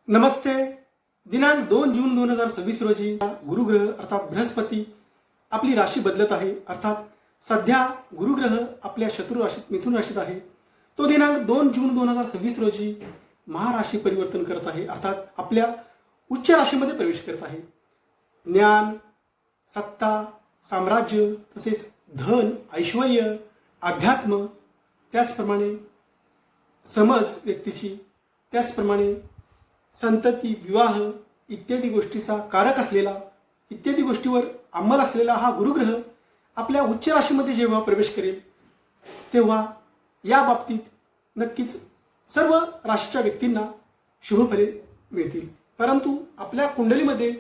नमस्ते. दिनांक 2 जून 2026 रोजी गुरुग्रह अर्थात बृहस्पती आपली राशी बदलत आहे. अर्थात सध्या गुरुग्रह आपल्या शत्रू राशीत मिथुन राशीत आहे. तो दिनांक 2 जून 2026 रोजी महाराशी परिवर्तन करत आहे. अर्थात आपल्या उच्च राशीमध्ये प्रवेश करत आहे. ज्ञान, सत्ता, साम्राज्य तसेच धन, ऐश्वर्य, अध्यात्म, त्याचप्रमाणे समज व्यक्तीची, त्याचप्रमाणे संतती, विवाह इत्यादी गोष्टीचा कारक असलेला, इत्यादी गोष्टीवर अंमल असलेला हा गुरुग्रह आपल्या उच्च राशीमध्ये जेव्हा प्रवेश करेल तेव्हा या बाबतीत नक्कीच सर्व राशीच्या व्यक्तींना शुभफले मिळतील. परंतु आपल्या कुंडलीमध्ये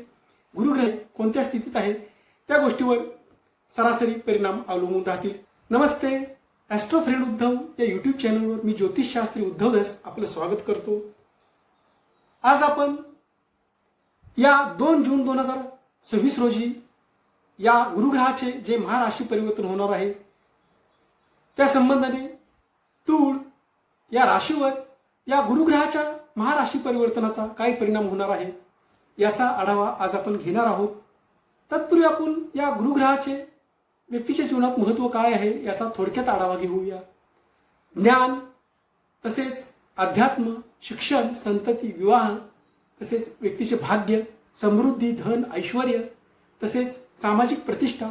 गुरुग्रह कोणत्या स्थितीत आहे त्या गोष्टीवर सरासरी परिणाम अवलंबून राहतील. नमस्ते. ॲस्ट्रो फ्रेंड उद्धव या यूट्यूब चॅनलवर मी ज्योतिषशास्त्री उद्धव दास आपलं स्वागत करतो. आज आपण या 2 जून 2026 रोजी या गुरुग्रहाचे जे महाराशी परिवर्तन होणार आहे त्या संबंधाने तूळ या राशीवर या गुरुग्रहाच्या महाराशी परिवर्तनाचा काय परिणाम होणार आहे याचा आढावा आज आपण घेणार आहोत. तत्पूर्वी आपण या गुरुग्रहाचे व्यक्तीच्या जीवनात महत्त्व काय आहे याचा थोडक्यात आढावा घेऊया. ज्ञान तसेच अध्यात्म, शिक्षण, संतती, विवाह तसेच व्यक्तीचे भाग्य, समृद्धी, धन, ऐश्वर्य तसेच सामाजिक प्रतिष्ठा,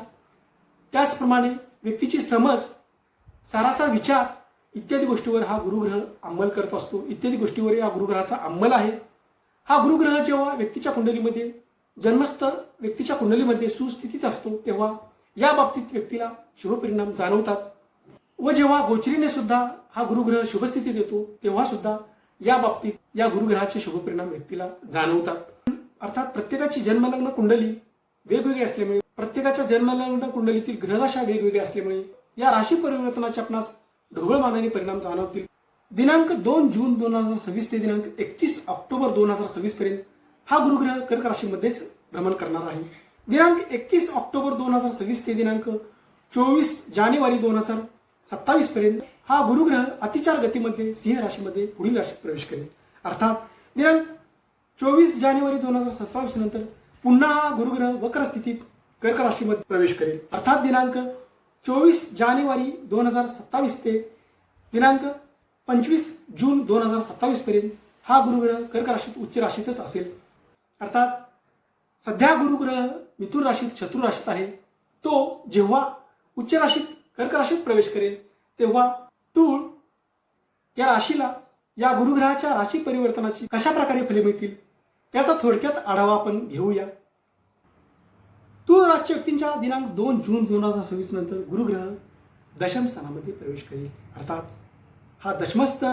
त्याचप्रमाणे व्यक्तीची समज, सारासार विचार इत्यादी गोष्टीवर हा गुरुग्रह अंमल करत असतो. इत्यादी गोष्टीवर या गुरुग्रहाचा अंमल आहे. हा गुरुग्रह जेव्हा व्यक्तीच्या कुंडलीमध्ये जन्मस्थ व्यक्तीच्या कुंडलीमध्ये सुस्थितीत असतो तेव्हा या बाबतीत व्यक्तीला शुभ परिणाम जाणवतात व जेव्हा गोचरीने सुद्धा हा गुरुग्रह शुभस्थितीत येतो तेव्हा सुद्धा या बाबतीत या गुरुग्रहाचे शुभ परिणाम व्यक्तीला जाणवतात. अर्थात प्रत्येकाची जन्मलग्न कुंडली वेगवेगळी असल्यामुळे, प्रत्येकाच्या जन्मलग्न कुंडलीतील ग्रहदशा वेगवेगळ्या असल्यामुळे या राशी परिवर्तनाचे आपणास ढोबळमानाने परिणाम जाणवतील. दिनांक 2 जून 2026 ते दिनांक 31 ऑक्टोबर 2026 पर्यंत हा गुरुग्रह कर्क राशीमध्येच भ्रमण करणार आहे. दिनांक 31 ऑक्टोबर 2026 ते दिनांक 24 जानेवारी 2027 पर्यंत हा गुरुग्रह अतिचार गतीमध्ये सिंह राशीमध्ये पुढील राशीत प्रवेश करेल. अर्थात दिनांक 24 जानेवारी 2027 नंतर पुन्हा हा गुरुग्रह वक्र स्थितीत कर्क राशीमध्ये प्रवेश करेल. अर्थात दिनांक 24 जानेवारी 2027 ते दिनांक 25 जून 2027 पर्यंत हा गुरुग्रह कर्क राशीत उच्च राशीतच असेल. अर्थात सध्या गुरुग्रह मिथुन राशीत शत्रू राशीत आहे. तो जेव्हा उच्च राशीत कर्क राशीत प्रवेश करेल तेव्हा तूळ या राशीला या गुरुग्रहाच्या राशी परिवर्तनाची कशा प्रकारे फले मिळतील याचा थोडक्यात आढावा आपण घेऊया. तूळ राशी व्यक्तींच्या दिनांक 2 जून 2026 नंतर गुरुग्रह दशम स्थानामध्ये प्रवेश करेल. अर्थात हा दशमस्थ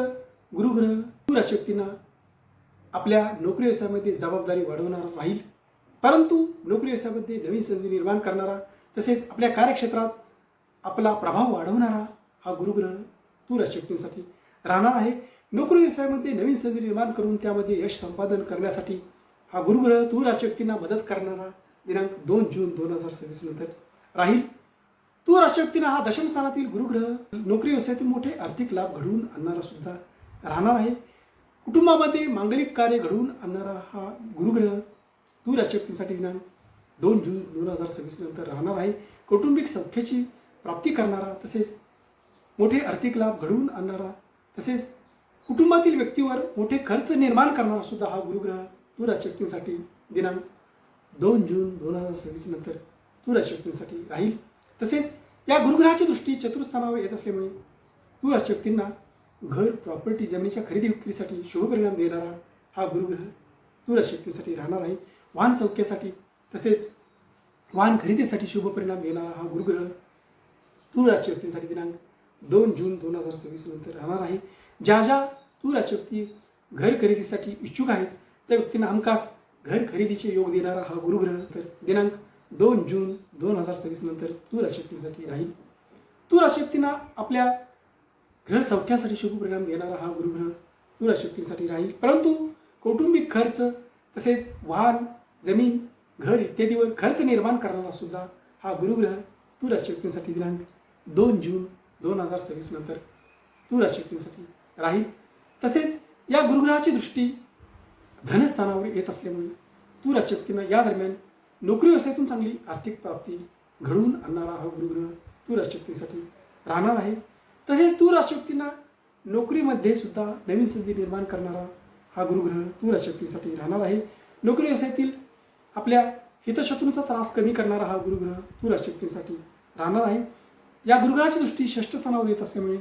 गुरुग्रह तूळ राशी व्यक्तींना आपल्या नोकरी व्यवसायामध्ये जबाबदारी वाढवणारा राहील. परंतु नोकरी व्यवसायामध्ये नवीन संधी निर्माण करणारा तसेच आपल्या कार्यक्षेत्रात आपला प्रभाव वाढवणारा हा गुरुग्रह तूळ राशी व्यक्तींसाठी राहणार आहे. नोकरी व्यवसायामध्ये नवीन संधी निर्माण करून त्यामध्ये यश संपादन करण्यासाठी हा गुरुग्रह तूळ राशी व्यक्तींना मदत करणारा दिनांक 2 जून 2026 नंतर राहील. तूळ राशी व्यक्तींना हा दशम स्थानातील गुरुग्रह नोकरी व्यवसायातील मोठे आर्थिक लाभ घडवून आणणारा सुद्धा राहणार आहे. कुटुंबामध्ये मांगलिक कार्य घडवून आणणारा हा गुरुग्रह तूळ राशी व्यक्तींसाठी दिनांक 2 जून 2026 नंतर राहणार आहे. कौटुंबिक सौख्याची प्राप्ती करणारा तसेच मोठे आर्थिक लाभ घडवून आणणारा तसेच कुटुंबातील व्यक्तीवर मोठे खर्च निर्माण करणारा सुद्धा हा गुरुग्रह तूळ राशी व्यक्तींसाठी दिनांक 2 जून 2026 नंतर तूळ राशी व्यक्तींसाठी राहील. तसेच या गुरुग्रहाची दृष्टी चतुर्थानावर येत असल्यामुळे तूळ राशी व्यक्तींना घर, प्रॉपर्टी, जमिनीच्या खरेदी विक्रीसाठी शुभ परिणाम देणारा हा गुरुग्रह तूळ राशी व्यक्तींसाठी राहणार आहे. वाहन सौख्यासाठी तसेच वाहन खरेदीसाठी शुभ परिणाम देणारा हा गुरुग्रह तूळ राशी व्यक्तींसाठी दिनांक 2 जून 2026 नंतर राहणार आहे. ज्या तूळ राशी व्यक्ती घर खरेदीसाठी इच्छुक आहेत त्या व्यक्तींना हमखास घर खरेदीचे योग देणारा हा गुरुग्रह तर दिनांक 2 जून 2026 नंतर तूळ राशी व्यक्तींसाठी राहील. तूळ राशी व्यक्तींना आपल्या ग्रह सौख्यासाठी शुभ परिणाम देणारा हा गुरुग्रह तूळ राशी व्यक्तींसाठी राहील. परंतु कौटुंबिक खर्च तसेच वाहन, जमीन, घर इत्यादीवर खर्च निर्माण करणारा सुद्धा हा गुरुग्रह तूळ राशी व्यक्तींसाठी दिनांक 2 जून 2026 नंतर तूळ राशी व्यक्तींसाठी राहील. तसेच या गुरुग्रहाची दृष्टी धनस्थानावर येत असल्यामुळे तूर राशी व्यक्तींना या दरम्यान नोकरी व्यवसायातून चांगली आर्थिक प्राप्ती घडवून आणणारा हा गुरुग्रह तूर राशी व्यक्तींसाठी राहणार आहे. तसेच तूर राशी व्यक्तींना नोकरीमध्ये सुद्धा नवीन संधी निर्माण करणारा हा गुरुग्रह तूर राशी व्यक्तींसाठी राहणार आहे. नोकरी व्यवसायातील आपल्या हितशत्रूंचा त्रास कमी करणारा हा गुरुग्रह तूर राशी व्यक्तींसाठी राहणार आहे. या गुरुग्रहाची दृष्टी षष्ठ स्थानावर येत असल्यामुळे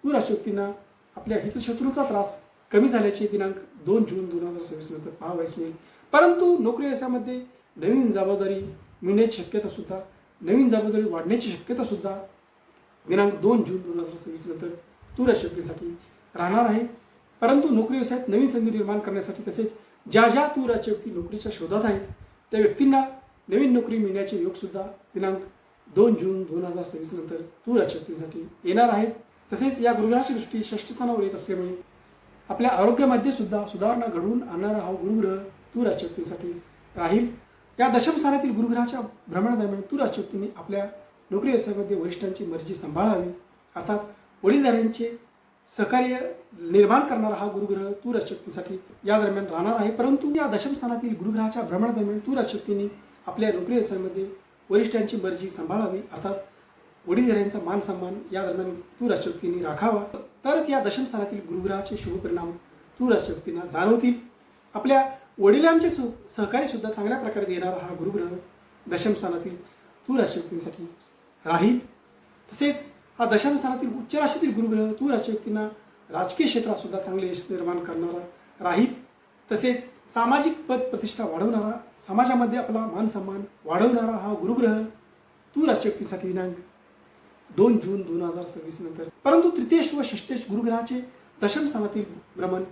तूर राशी व्यक्तींना आपल्या हितशत्रूंचा त्रास कमी झाल्याचे दिनांक 2 जून 2026 नंतर पाहावयास मिळेल. परंतु नोकरी व्यवसायामध्ये नवीन जबाबदारी मिळण्याची शक्यता सुद्धा, नवीन जबाबदारी वाढण्याची शक्यता सुद्धा दिनांक 2 जून 2026 नंतर तूर राशी व्यक्तींसाठी राहणार आहे. परंतु नोकरी व्यवसायात नवीन संधी निर्माण करण्यासाठी तसेच ज्या तूर राशी व्यक्ती नोकरीच्या शोधात आहेत त्या व्यक्तींना नवीन नोकरी मिळण्याचे योग सुद्धा दिनांक 2 जून 2026 नंतर तूर राशी व्यक्तींसाठी येणार आहेत. तसेच या गुरुग्रहाची दृष्टी षष्ठ स्थानावर येत असल्यामुळे आपल्या आरोग्यामध्ये सुद्धा सुधारणा घडवून आणणारा हा गुरुग्रह तूर राशी व्यक्तींसाठी राहील. या दशम स्थानातील गुरुग्रहाच्या भ्रमणादरम्यान तूर राशी व्यक्तींनी आपल्या नोकरी व्यवसायामध्ये वरिष्ठांची मर्जी सांभाळावी, अर्थात वडीलधाऱ्यांचे सहकार्य निर्माण करणारा हा गुरुग्रह तूर राशी व्यक्तींसाठी या दरम्यान राहणार आहे. परंतु या दशम स्थानातील गुरुग्रहाच्या भ्रमणादरम्यान तूर राशी व्यक्तींनी आपल्या नोकरी व्यवसायामध्ये वरिष्ठांची मर्जी सांभाळावी, अर्थात वडीलधाऱ्यांचा मान सन्मान या दरम्यान तूर राशी व्यक्तींनी राखावा. तरच या दशम स्थानातील गुरुग्रहाचे शुभ परिणाम तूर राशी व्यक्तींना जाणवतील. आपल्या वडिलांचे सहकार्य सुद्धा चांगल्या प्रकारे देणारा हा गुरुग्रह दशम स्थानातील तूर राशी व्यक्तींसाठी राहील. तसेच हा दशम स्थानातील उच्च राशीतील गुरुग्रह तूर राशी व्यक्तींना राजकीय क्षेत्रात सुद्धा चांगले यश निर्माण करणारा राहील. तसेच सामाजिक पद प्रतिष्ठा वाढवणारा, समाजामध्ये आपला मान सन्मान वाढवणारा हा गुरुग्रह तूर राशी व्यक्तींसाठी दिनांक 2 जून 2026 नंतर. परंतु तृतीयेश व षष्ठेश गुरुग्रहाचे दशम स्थानातील भ्रमण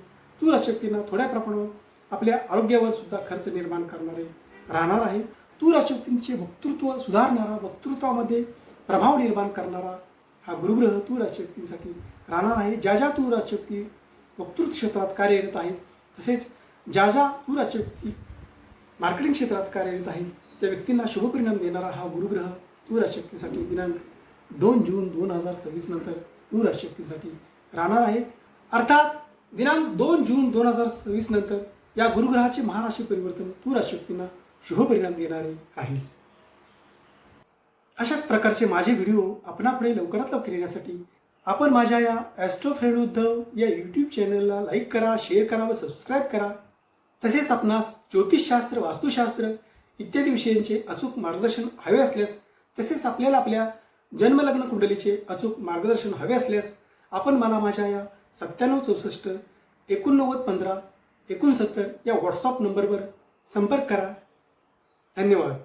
तूर राशी व्यक्तींना थोड्या प्रमाणात आपल्या आरोग्यावर सुद्धा खर्च निर्माण करणारे राहणार आहे. तूर राशी व्यक्तींचे वक्तृत्व सुधारणारा, वक्तृत्वामध्ये प्रभाव निर्माण करणारा हा गुरुग्रह तूर राशी व्यक्तींसाठी राहणार आहे. ज्या तूर राशी व्यक्ती वक्तृत्व क्षेत्रात कार्यरत आहेत तसेच ज्या तूर राशी व्यक्ती मार्केटिंग क्षेत्रात कार्यरत आहेत त्या व्यक्तींना शुभ परिणाम देणारा हा गुरुग्रह तूर राशी व्यक्तींसाठी दिनांक 2 जून 2026 नंतर तूर राशी व्यक्तींसाठी राहणार आहे. अर्थात दिनांक 2 जून 2026 नंतर या गुरुग्रहाचे महाराशी परिवर्तन तूर राशी व्यक्तींना शुभ परिणाम देणारे राहील. अशाच प्रकारचे माझे व्हिडिओ आपणापुढे लवकरात लवकर येण्यासाठी आपण माझ्या या ॲस्ट्रो फ्रेंड उद्धव या यूट्यूब चॅनलला लाईक करा, शेअर करा व सबस्क्राईब करा. तसेच आपणास ज्योतिषशास्त्र, वास्तुशास्त्र इत्यादी विषयांचे अचूक मार्गदर्शन हवे असल्यास, तसेच आपल्याला आपल्या जन्मलग्न कुंडलीचे अचूक मार्गदर्शन हवे असल्यास आपण मला माझ्या या 9764 8915 69 या व्हॉट्सअप नंबरवर संपर्क करा. धन्यवाद.